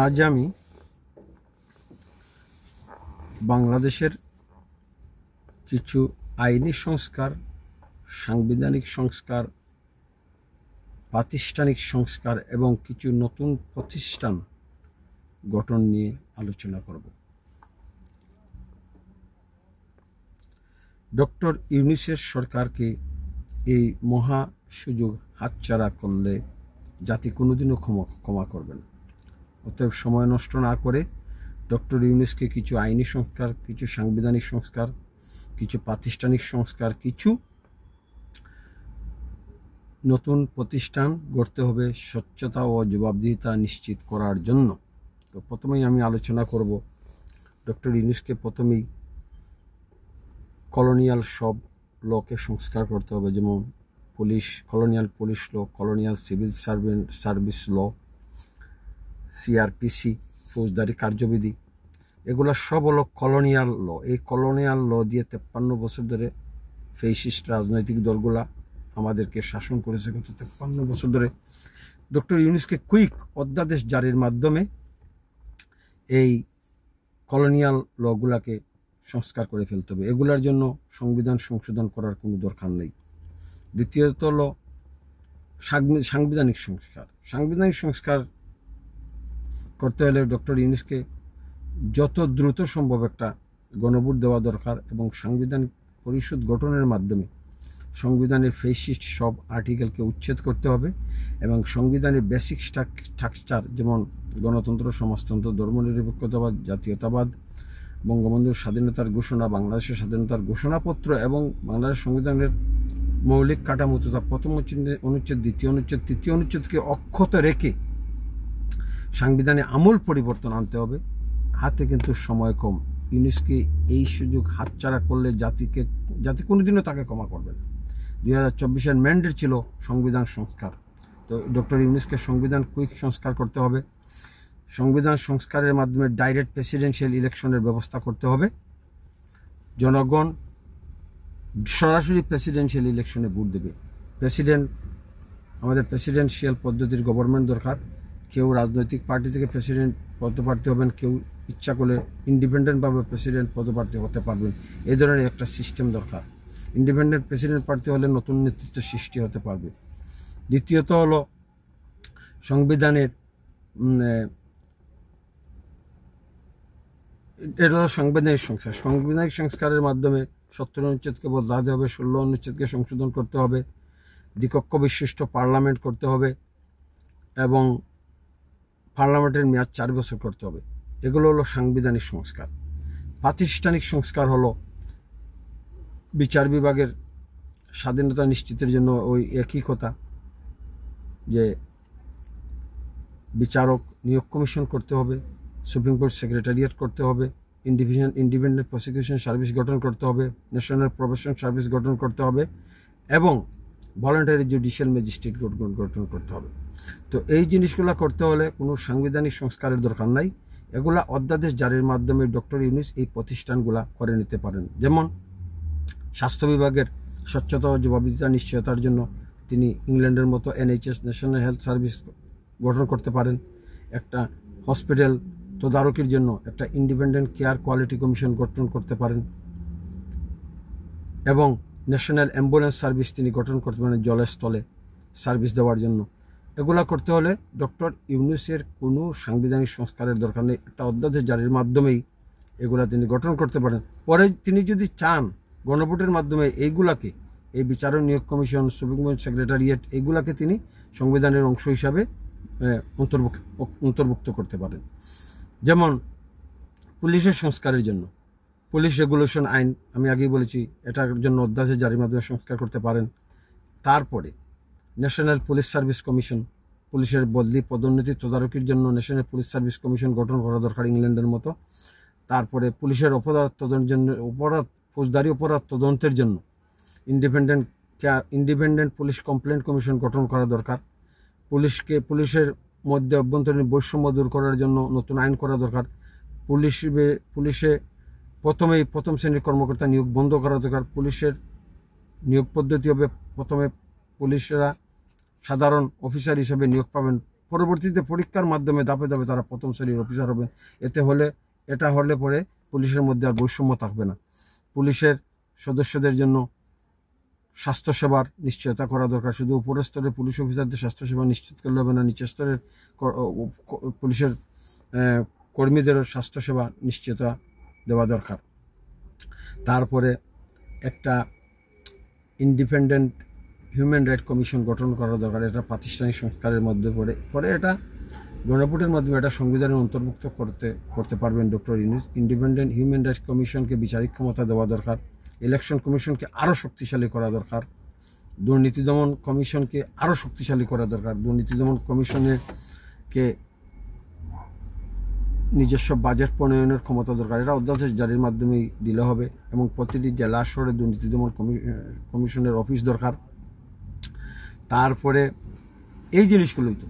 আজ আমি বাংলাদেশের কিছু আইনি সংস্কার, সাংবিধানিক সংস্কার, প্রাতিষ্ঠানিক সংস্কার এবং কিছু নতুন প্রতিষ্ঠান গঠন নিয়ে আলোচনা করব। ডক্টর ইউনূসের সরকারকে এই মহা সুযোগ হাতছাড়া করলে জাতি কোনোদিনও ক্ষমা করবে না। অতএব সময় নষ্ট না করে ডক্টর ইউনূসকে কিছু আইনি সংস্কার, কিছু সাংবিধানিক সংস্কার, কিছু প্রাতিষ্ঠানিক সংস্কার, কিছু নতুন প্রতিষ্ঠান গড়তে হবে স্বচ্ছতা ও জবাবদিহিতা নিশ্চিত করার জন্য। তো প্রথমেই আমি আলোচনা করব ডক্টর ইউনূসকে প্রথমেই কলোনিয়াল সব লকে সংস্কার করতে হবে, যেমন কলোনিয়াল পুলিশ ল, কলোনিয়াল সিভিল সার্ভিস ল, সিআরপিসি, ফৌজদারি কার্যবিধি, এগুলো সব হলো কলোনিয়াল ল। এই কলোনিয়াল ল দিয়ে 53 বছর ধরে ফেসিস্ট রাজনৈতিক দলগুলা আমাদেরকে শাসন করেছে। গত 53 বছর ধরে ডক্টর ইউনূসকে কুইক অধ্যাদেশ জারির মাধ্যমে এই কলোনিয়াল লগুলাকে সংস্কার করে ফেলতে হবে। এগুলার জন্য সংবিধান সংশোধন করার কোনো দরকার নেই। দ্বিতীয়ত হলো সাংবিধানিক সংস্কার। সাংবিধানিক সংস্কার করতে হলে ডক্টর ইউনূসকে যত দ্রুত সম্ভব একটা গণভোট দেওয়া দরকার এবং সাংবিধানিক পরিষদ গঠনের মাধ্যমে সংবিধানের ফেসিস্ট সব আর্টিকেলকে উচ্ছেদ করতে হবে এবং সংবিধানের বেসিক স্ট্রাকচার, যেমন গণতন্ত্র, সমাজতন্ত্র, ধর্মনিরপেক্ষতাবাদ, জাতীয়তাবাদ, বঙ্গবন্ধুর স্বাধীনতার ঘোষণা, বাংলাদেশের স্বাধীনতার ঘোষণাপত্র এবং বাংলাদেশ সংবিধানের মৌলিক কাঠামো তথা প্রথম অনুচ্ছেদ, দ্বিতীয় অনুচ্ছেদ, তৃতীয় অনুচ্ছেদকে অক্ষত রেখে সাংবিধানে আমূল পরিবর্তন আনতে হবে। হাতে কিন্তু সময় কম। ইউনূসকে এই সুযোগ হাতছাড়া করলে জাতি কোনোদিনও তাকে ক্ষমা করবে না। 2024-এর ম্যান্ডেট ছিল সংবিধান সংস্কার। তো ডক্টর ইউনূসকে সংবিধান কুইক সংস্কার করতে হবে। সংবিধান সংস্কারের মাধ্যমে ডাইরেক্ট প্রেসিডেন্সিয়াল ইলেকশনের ব্যবস্থা করতে হবে। জনগণ সরাসরি প্রেসিডেন্সিয়াল ইলেকশনে ভোট দেবে। আমাদের প্রেসিডেন্সিয়াল পদ্ধতির গভর্নমেন্ট দরকার। কেউ রাজনৈতিক পার্টি থেকে প্রেসিডেন্ট পদপ্রার্থী হবেন, কেউ ইচ্ছা করলে ইন্ডিপেন্ডেন্টভাবে প্রেসিডেন্ট পদপ্রার্থী হতে পারবেন। এই ধরনের একটা সিস্টেম দরকার। ইন্ডিপেন্ডেন্ট প্রেসিডেন্ট প্রার্থী হলে নতুন নেতৃত্ব সৃষ্টি হতে পারবে। দ্বিতীয়ত হলো সাংবিধানিক সংস্কার। সাংবিধানিক সংস্কারের মাধ্যমে 70 অনুচ্ছেদকে বদলাতে হবে, 16 অনুচ্ছেদকে সংশোধন করতে হবে, দ্বিকক্ষ বিশিষ্ট পার্লামেন্ট করতে হবে এবং পার্লামেন্টের মেয়াদ 4 বছর করতে হবে। এগুলো হলো সাংবিধানিক সংস্কার। প্রাতিষ্ঠানিক সংস্কার হলো বিচার বিভাগের স্বাধীনতা নিশ্চিতের জন্য ওই একই কথা, যে বিচারক নিয়োগ কমিশন করতে হবে, সুপ্রিম কোর্ট সেক্রেটারিয়েট করতে হবে, ইন্ডিপেন্ডেন্ট প্রসিকিউশন সার্ভিস গঠন করতে হবে, ন্যাশনাল প্রবেশন সার্ভিস গঠন করতে হবে এবং ভলান্টারি জুডিশিয়াল ম্যাজিস্ট্রেট গঠন করতে হবে। তো এই জিনিসগুলো করতে হলে কোনো সাংবিধানিক সংস্কারের দরকার নাই। এগুলা অধ্যাদেশ জারির মাধ্যমে ডক্টর ইউনূস এই প্রতিষ্ঠানগুলা করে নিতে পারেন। যেমন স্বাস্থ্য বিভাগের স্বচ্ছতা ও জবাবদিহিতা নিশ্চয়তার জন্য তিনি ইংল্যান্ডের মতো NHS, ন্যাশনাল হেলথ সার্ভিস গঠন করতে পারেন। একটা হসপিটাল তদারকির জন্য একটা ইন্ডিপেন্ডেন্ট কেয়ার কোয়ালিটি কমিশন গঠন করতে পারেন এবং ন্যাশনাল অ্যাম্বুলেন্স সার্ভিস তিনি গঠন করতে পারেন জলে স্থলে সার্ভিস দেওয়ার জন্য। এগুলা করতে হলে ডক্টর ইউনূসের কোনো সাংবিধানিক সংস্কারের দরকার নেই। একটা অধ্যাদেশ জারির মাধ্যমেই এগুলা তিনি গঠন করতে পারেন। পরে তিনি যদি চান গণভোটের মাধ্যমে এইগুলাকে, এই বিচারক নিয়োগ কমিশন, সুপ্রিম কোর্ট সেক্রেটারিয়েট, এইগুলাকে তিনি সংবিধানের অংশ হিসাবে অন্তর্ভুক্ত করতে পারেন। যেমন পুলিশের সংস্কারের জন্য পুলিশ রেগুলেশন আইন, আমি আগেই বলেছি, এটার জন্য অধ্যাদেশ জারির মাধ্যমে সংস্কার করতে পারেন। তারপরে ন্যাশনাল পুলিশ সার্ভিস কমিশন, পুলিশের বদলি পদোন্নতি তদারকির জন্য ন্যাশনাল পুলিশ সার্ভিস কমিশন গঠন করা দরকার ইংল্যান্ডের মতো। তারপরে পুলিশের ফৌজদারি অপরাধ তদন্তের জন্য ইন্ডিপেন্ডেন্ট পুলিশ কমপ্লেন্ট কমিশন গঠন করা দরকার। পুলিশের মধ্যে অভ্যন্তরীণ বৈষম্য দূর করার জন্য নতুন আইন করা দরকার। পুলিশে প্রথম শ্রেণীর কর্মকর্তা নিয়োগ বন্ধ করা দরকার। পুলিশের নিয়োগ পদ্ধতি হবে, প্রথমে পুলিশরা সাধারণ অফিসার হিসেবে নিয়োগ পাবেন পরবর্তীতে পরীক্ষার মাধ্যমে ধাপে ধাপে তারা প্রথম শ্রেণীর অফিসার হবেন। এটা হলে পরে পুলিশের মধ্যে আর বৈষম্য থাকবে না। পুলিশের সদস্যদের জন্য স্বাস্থ্যসেবার নিশ্চয়তা করা দরকার। শুধু উপরের স্তরের পুলিশ অফিসারদের স্বাস্থ্যসেবা নিশ্চিত করলে হবে না, নিচের স্তরের পুলিশের কর্মীদেরও স্বাস্থ্যসেবা নিশ্চয়তা দেওয়া দরকার। তারপরে একটা ইন্ডিপেন্ডেন্ট হিউম্যান রাইট কমিশন গঠন করা দরকার। এটা প্রাতিষ্ঠানিক সংস্কারের মধ্যে পরে এটা গণভোটের মাধ্যমে এটা সংবিধানের অন্তর্ভুক্ত করতে পারবেন doctor Yunus. Independent human rights কমিশনকে বিচারিক ক্ষমতা দেওয়া দরকার। ইলেকশন কমিশনকে আরও শক্তিশালী করা দরকার। দুর্নীতি দমন কমিশনকে আরও শক্তিশালী করা দরকার। দুর্নীতি দমন কমিশনকে নিজস্ব বাজেট প্রণয়নের ক্ষমতা দরকার। এটা অধ্যাদেশ জারির মাধ্যমেই দিলে হবে এবং প্রতিটি জেলা শহরে দুর্নীতি দমন কমিশনের অফিস দরকার। তারপরে এই জিনিসগুলোই তো,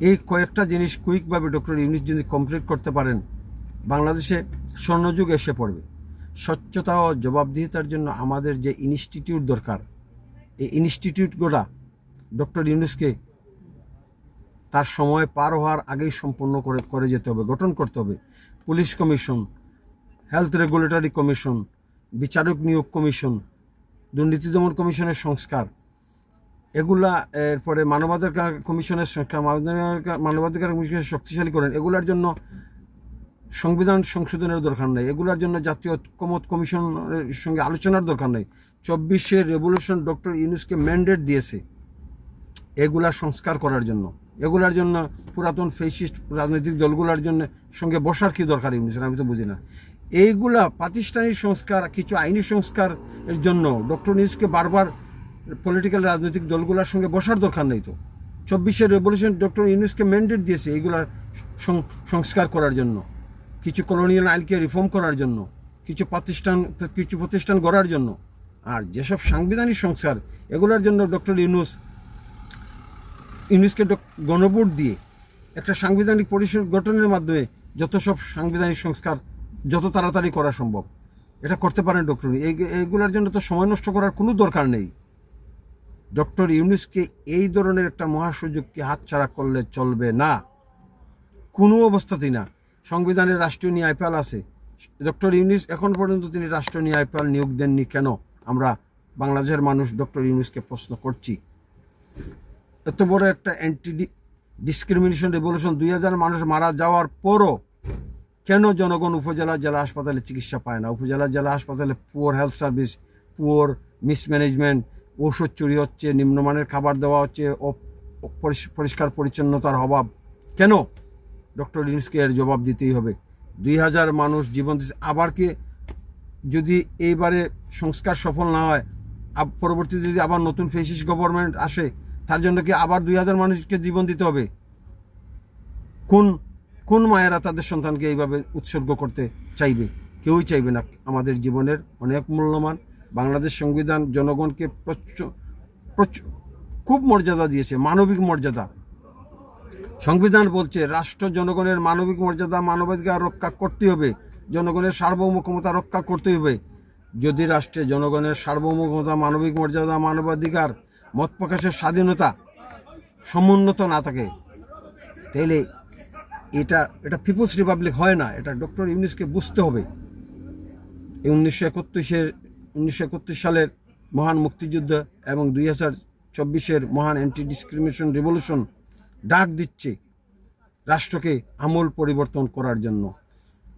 এই কয়েকটা জিনিস কুইকভাবে ডক্টর ইউনূস যদি কমপ্লিট করতে পারেন, বাংলাদেশে স্বর্ণযুগ এসে পড়বে। স্বচ্ছতা ও জবাবদিহিতার জন্য আমাদের যে ইনস্টিটিউট দরকার, এই ইনস্টিটিউটগুলো ডক্টর ইউনূসকে তার সময় পার হওয়ার আগেই সম্পন্ন করে যেতে হবে, গঠন করতে হবে। Police commission, health regulatory commission, বিচারক নিয়োগ কমিশন, দুর্নীতি দমন কমিশনের সংস্কার, এগুলা, এরপরে মানবাধিকার কমিশনের সংস্কার, মানবাধিকার কমিশনের শক্তিশালী করেন। এগুলার জন্য সংবিধান সংশোধনের দরকার নেই, এগুলার জন্য জাতীয় ঐক্যমত কমিশনের সঙ্গে আলোচনার দরকার নেই। 24শে রেভলিউশন ডক্টর ইউনূসকে ম্যান্ডেট দিয়েছে এগুলা সংস্কার করার জন্য। এগুলার জন্য পুরাতন ফেসিস্ট রাজনৈতিক দলগুলোর জন্য সঙ্গে বসার কি দরকার ইউনূসের, আমি তো বুঝি না। এইগুলা প্রাতিষ্ঠানিক সংস্কার, কিছু আইনি সংস্কারের জন্য ডক্টর ইউনূসকে বারবার পলিটিক্যাল রাজনৈতিক দলগুলোর সঙ্গে বসার দরকার নেই তো। 24শে রেভলিউশন ডক্টর ইউনূসকে ম্যান্ডেট দিয়েছে এইগুলার সংস্কার করার জন্য, কিছু কলোনিয়াল আইনকে রিফর্ম করার জন্য, কিছু প্রতিষ্ঠান গড়ার জন্য। আর যেসব সাংবিধানিক সংস্কার, এগুলোর জন্য ডক্টর ইউনূসকে গণভোট দিয়ে একটা সাংবিধানিক পরিষদ গঠনের মাধ্যমে যত সব সাংবিধানিক সংস্কার যত তাড়াতাড়ি করা সম্ভব এটা করতে পারেন ডক্টর ইউনূস। এইগুলোর জন্য তো সময় নষ্ট করার কোনো দরকার নেই। ডক্টর ইউনূসকে এই ধরনের একটা মহাসুযোগকে হাতছাড়া করলে চলবে না, কোনো অবস্থাতেই না। সংবিধানের রাষ্ট্রীয় ন্যায়পাল আছে, ডক্টর ইউনূস এখন পর্যন্ত তিনি রাষ্ট্রীয় ন্যায়পাল নিয়োগ দেননি কেন? আমরা বাংলাদেশের মানুষ ডক্টর ইউনূসকে প্রশ্ন করছি। এত বড় একটা অ্যান্টি ডিসক্রিমিনেশন রেভলিউশন, 2000 মানুষ মারা যাওয়ার পরও কেন জনগণ উপজেলা জেলা হাসপাতালে চিকিৎসা পায় না? উপজেলা জেলা হাসপাতালে poor health service, poor mismanagement, ঔষধ চুরি হচ্ছে, নিম্নমানের খাবার দেওয়া হচ্ছে, পরিষ্কার পরিচ্ছন্নতার অভাব। কেন? ডক্টর ইউনূসকে এর জবাব দিতেই হবে। 2000 মানুষ জীবন দিচ্ছে। আবার কি যদি এইবারে সংস্কার সফল না হয়, পরবর্তীতে যদি আবার নতুন ফেসিস্ট গভর্নমেন্ট আসে, তার জন্য কি আবার 2000 মানুষকে জীবন দিতে হবে? কোন মায়েরা তাদের সন্তানকে এইভাবে উৎসর্গ করতে চাইবে? কেউই চাইবে না। আমাদের জীবনের অনেক মূল্যমান। বাংলাদেশ সংবিধান জনগণকে খুব মর্যাদা দিয়েছে, মানবিক মর্যাদা। সংবিধান বলছে রাষ্ট্র জনগণের মানবিক মর্যাদা, মানবাধিকার রক্ষা করতে হবে, জনগণের সার্বভৌম ক্ষমতা রক্ষা করতে হবে। যদি রাষ্ট্রে জনগণের সার্বভৌম ক্ষমতা, মানবিক মর্যাদা, মানবাধিকার, মত প্রকাশের স্বাধীনতা সমুন্নত না থাকে, তাইলে এটা পিপুলস রিপাবলিক হয় না। এটা ডক্টর ইউনূসকে বুঝতে হবে। এই 1931 সালের মহান মুক্তিযুদ্ধ এবং 2024-এর মহান অ্যান্টি ডিসক্রিমিনেশন রেভলিউশন ডাক দিচ্ছে রাষ্ট্রকে আমূল পরিবর্তন করার জন্য।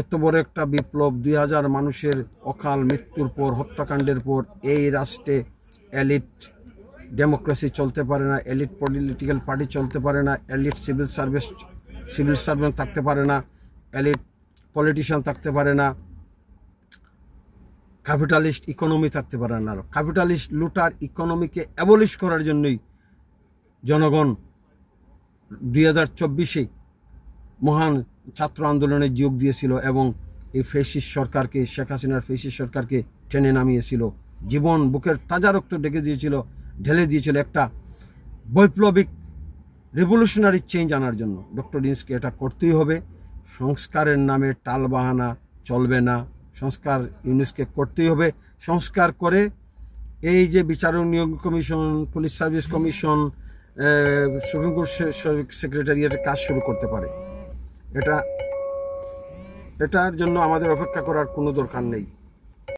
এত বড় একটা বিপ্লব, 2000 মানুষের অকাল মৃত্যুর পর, হত্যাকাণ্ডের পর এই রাষ্ট্রে এলিট ডেমোক্রেসি চলতে পারে না, এলিট পলিটিক্যাল পার্টি চলতে পারে না, এলিট সিভিল সার্ভেন্ট থাকতে পারে না, এলিট পলিটিশিয়ান থাকতে পারে না, ক্যাপিটালিস্ট ইকোনমি থাকতে পারে না। ক্যাপিটালিস্ট লুটার ইকোনমিকে অ্যাবলিশ করার জন্যই জনগণ 2024-এ মহান ছাত্র আন্দোলনে যোগ দিয়েছিল এবং এই ফ্যাসিস্ট সরকারকে, শেখ হাসিনার ফ্যাসিস্ট সরকারকে টেনে নামিয়েছিল। জীবন বুকের তাজা রক্ত ঢেলে দিয়েছিল একটা বৈপ্লবিক রেভলিউশনারি চেঞ্জ আনার জন্য। ডক্টর ইউনূসকে এটা করতেই হবে। সংস্কারের নামে টালবাহানা চলবে না। সংস্কার ইউনূসকে করতেই হবে। সংস্কার করে এই যে বিচারক নিয়োগ commission, police service commission, supreme court সেক্রেটারিয়েটে কাজ শুরু করতে পারে। এটার জন্য আমাদের অপেক্ষা করার কোনো দরকার নেই।